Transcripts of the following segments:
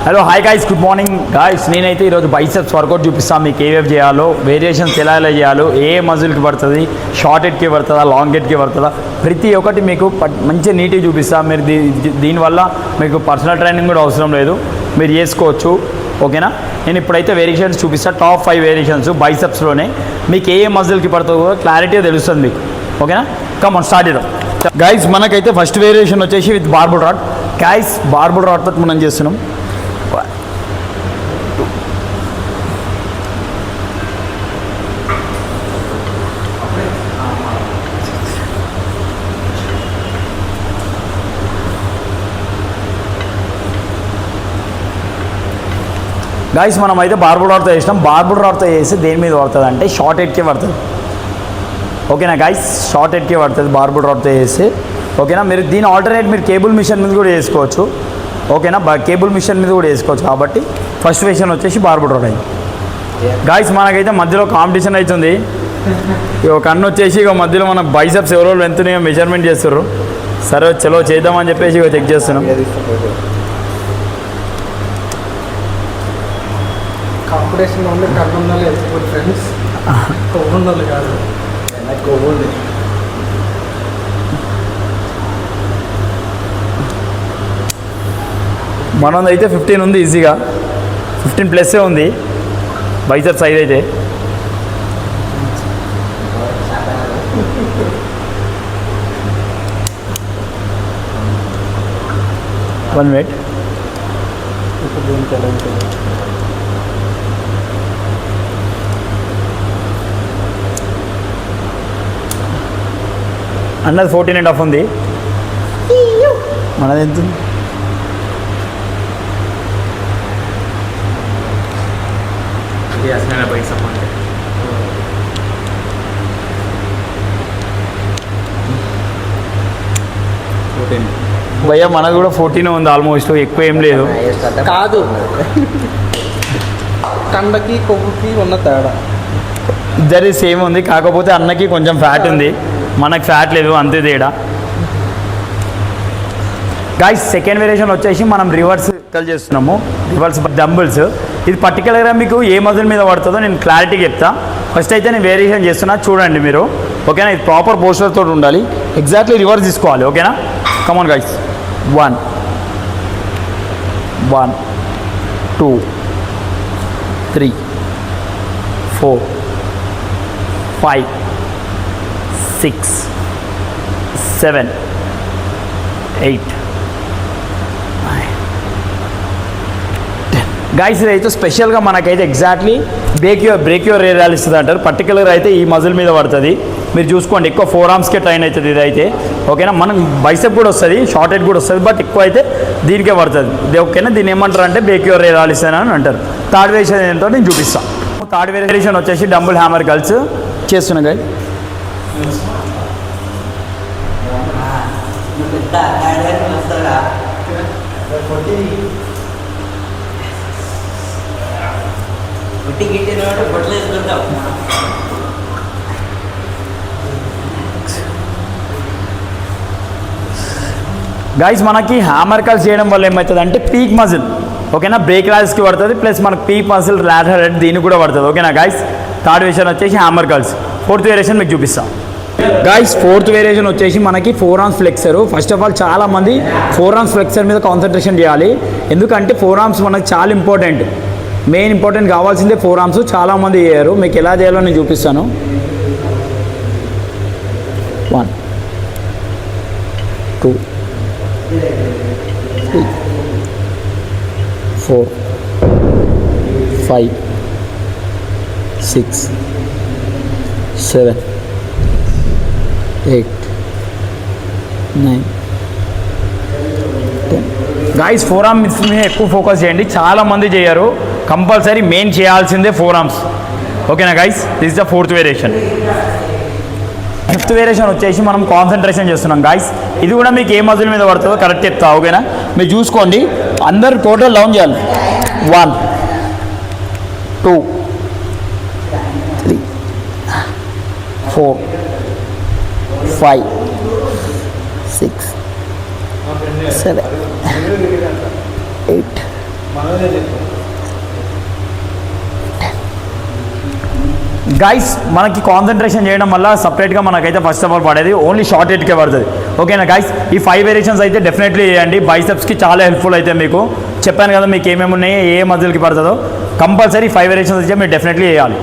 Hello hi guys, good morning guys. నేనైతే ఈరోజు biceps work out చూపిస్తాను మీకు. ఏవేవి చేయాలో, వేరియేషన్స్ ఎలా చేయాలో, ఏ మజిల్కి పడుతుంది, షార్ట్ హెడ్కి పడుతుందా, లాంగ్ హెడ్కి పడుతుందా, ప్రతి ఒక్కటి మీకు మంచిగా నీట్గా చూపిస్తాను. మీరు దీనివల్ల మీకు పర్సనల్ ట్రైనింగ్ కూడా అవసరం లేదు, మీరు చేసుకోవచ్చు. ఓకేనా? నేను ఇప్పుడైతే వేరియేషన్స్ చూపిస్తాను. టాప్ 5 వేరియేషన్స్ బైసెప్స్లోనే మీకు ఏ మజిల్కి పడుతుందో క్లారిటీగా తెలుస్తుంది మీకు. ఓకేనా? కమ్ ఆన్ స్టార్ట్ చేద్దాం గాయ్స్. మనకైతే ఫస్ట్ వేరియేషన్ వచ్చేసి with barbell rod. Guys, barbell రాడ్తో మనం చేస్తున్నాం. గాయస్, మనం అయితే బార్బుల్ రాడ్తో చేసినాం. బార్బుల్ రాడ్తో చేసి దేని మీద పడుతుంది అంటే షార్ట్ హెడ్కే పడుతుంది. ఓకేనా గాయస్? షార్ట్ హెడ్కే పడుతుంది బార్బుల్ రాడ్తో చేసి. ఓకేనా? మీరు దీని ఆల్టర్నేట్ మీరు కేబుల్ మిషన్ మీద కూడా చేసుకోవచ్చు. ఓకేనా? కేబుల్ మిషన్ మీద కూడా వేసుకోవచ్చు. కాబట్టి ఫస్ట్ వేషన్ వచ్చేసి బార్బుల్ రాడ్ అయింది. గాయస్, మనకైతే మధ్యలో కాంపిటీషన్ అవుతుంది. ఇక కన్ను వచ్చేసి ఇక మధ్యలో మన బైసెప్స్ ఎవరో వెళ్తున్నాయో మెజర్మెంట్ చేస్తారు. సరే చలో చేద్దామని చెప్పేసి ఇక చెక్ చేస్తున్నాం. కాంపిటీషన్ ఉంది, కన్నున్నోళ్ళు వెళ్ళిపోయి ఫ్రెండ్స్, కొవ్వున్నోళ్ళు కాదు. కొవ్వుంది. మనది అయితే 15 ఉంది, ఈజీగా 15+ ఉంది బైసెప్ సైజ్ అయితే. One minute. అన్నది 14.5 ఉంది. మనది ఎంత ఉంది? భయ్యా మనది కూడా 14 ఉంది ఆల్మోస్ట్, ఎక్కువ ఏం లేదు. కాదు, కండకి కొవ్వుకి ఉన్న తేడా ఇద్దరి సేమ్ ఉంది, కాకపోతే అన్నకి కొంచెం ఫ్యాట్ ఉంది, మనకు ఫ్యాట్ లేదు, అంతే తేడా. గాయ్స్, సెకండ్ వేరియేషన్ వచ్చేసి మనం రివర్స్ చేస్తున్నాము. Reverse dumbbells. ఇది పర్టికులర్గా మీకు ఏ మజిల్ మీద పడుతుందో నేను క్లారిటీగా చెప్తా. ఫస్ట్ అయితే నేను వేరియేషన్ చేస్తున్నా, చూడండి మీరు. ఓకేనా? ఇది ప్రాపర్ పోస్చర్తో ఉండాలి. ఎగ్జాక్ట్లీ రివర్స్ తీసుకోవాలి. ఓకేనా? Come on guys. 1 1 2 3 4 5 6 7 8 గాయస్, ఇదైతే స్పెషల్గా మనకైతే ఎగ్జాక్ట్లీ బ్రేక్ యువర్ రేరాల్ ఇస్తుంది అంటారు. పర్టికులర్ అయితే ఈ మజిల్ మీద పడుతుంది. మీరు చూసుకోండి, ఎక్కువ 4 ఆర్మ్స్కే ట్రైన్ అవుతుంది ఇదైతే. ఓకేనా? మనం బైసెప్ కూడా వస్తుంది, షార్ట్ హెడ్ కూడా వస్తుంది, బట్ ఎక్కువ అయితే దీనికే పడుతుంది. ఓకేనా? దీన్ని ఏమంటారు అంటే బ్రేక్ యువర్ రేరాల్ ఇస్తుంది అని అంటారు. థర్డ్ వేరియేషన్ ఏంటో నేను చూపిస్తాను. థర్డ్ వేరియేషన్ వచ్చేసి డంబుల్ హ్యామర్ గర్ల్స్ చేస్తున్నా గాయస్. గాయస్, మనకి హ్యామర్ కల్స్ చేయడం వల్ల ఏమవుతుంది అంటే పీక్ మజిల్, ఓకేనా, బ్రేక్ లాస్కి పడుతుంది, ప్లస్ మనకు పీక్ మజిల్ లాటరల్ హెడ్ దీనికి కూడా పడుతుంది. ఓకేనా గాయస్? థర్డ్ వేరియేషన్ వచ్చేసి హ్యామర్ కల్స్. ఫోర్త్ వేరియేషన్ మీకు చూపిస్తాం గాయస్. ఫోర్త్ వేరియేషన్ వచ్చేసి మనకి 4 arms flexor. First of all చాలామంది 4 ఆర్మ్స్ ఫ్లెక్సర్ మీద కాన్సన్ట్రేషన్ చేయాలి. ఎందుకంటే 4 ఆర్మ్స్ మనకు చాలా ఇంపార్టెంట్, మెయిన్ ఇంపార్టెంట్ కావాల్సిందే 4 ఆర్మ్స్. చాలామంది చేయరు. మీకు ఎలా చేయాలో నేను చూపిస్తాను. 1 2 3 4 5 6 7 8 9 10. గాయస్, 4 ఆర్మ్స్ మీద ఎక్కువ ఫోకస్ చేయండి. చాలామంది చేయరు. కంపల్సరీ మెయిన్ చేయాల్సిందే 4 ఆర్మ్స్. ఓకేనా guys? This is the fourth variation. Fifth variation వచ్చేసి మనం కాన్సన్ట్రేషన్ చేస్తున్నాం గాయస్. ఇది కూడా మీకు ఏ మజిల్ మీద పడుతుందో కరెక్ట్ చెప్తా. ఓకేనా? మీరు చూసుకోండి, అందరు టోటల్ డౌన్ చేయాలి. 1 2 3 4 5 6 7 8 మనమే చెప్పు. గైస్ మనకి కాన్సన్ట్రేషన్ చేయడం వల్ల సపరేట్గా మనకైతే ఫస్ట్ ఆఫ్ ఆల్ పడేది ఓన్లీ షార్ట్ హెడ్కే పడుతుంది. ఓకేనా గైస్, ఈ 5 వేరియేషన్స్ అయితే డెఫినెట్లీ చేయండి. బైసెప్స్కి చాలా హెల్ప్ఫుల్ అయితే మీకు చెప్పాను కదా, మీకు ఏమేమి ఉన్నాయి, ఏ మజిల్కి పడుతుందో కంపల్సరీ 5 వేరియేషన్స్ అయితే మీరు డెఫినెట్లీ చేయాలి.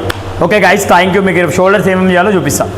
Okay guys, thank you. మీకు షోల్డర్స్ ఏమేమి చేయాలో చూపిస్తాను.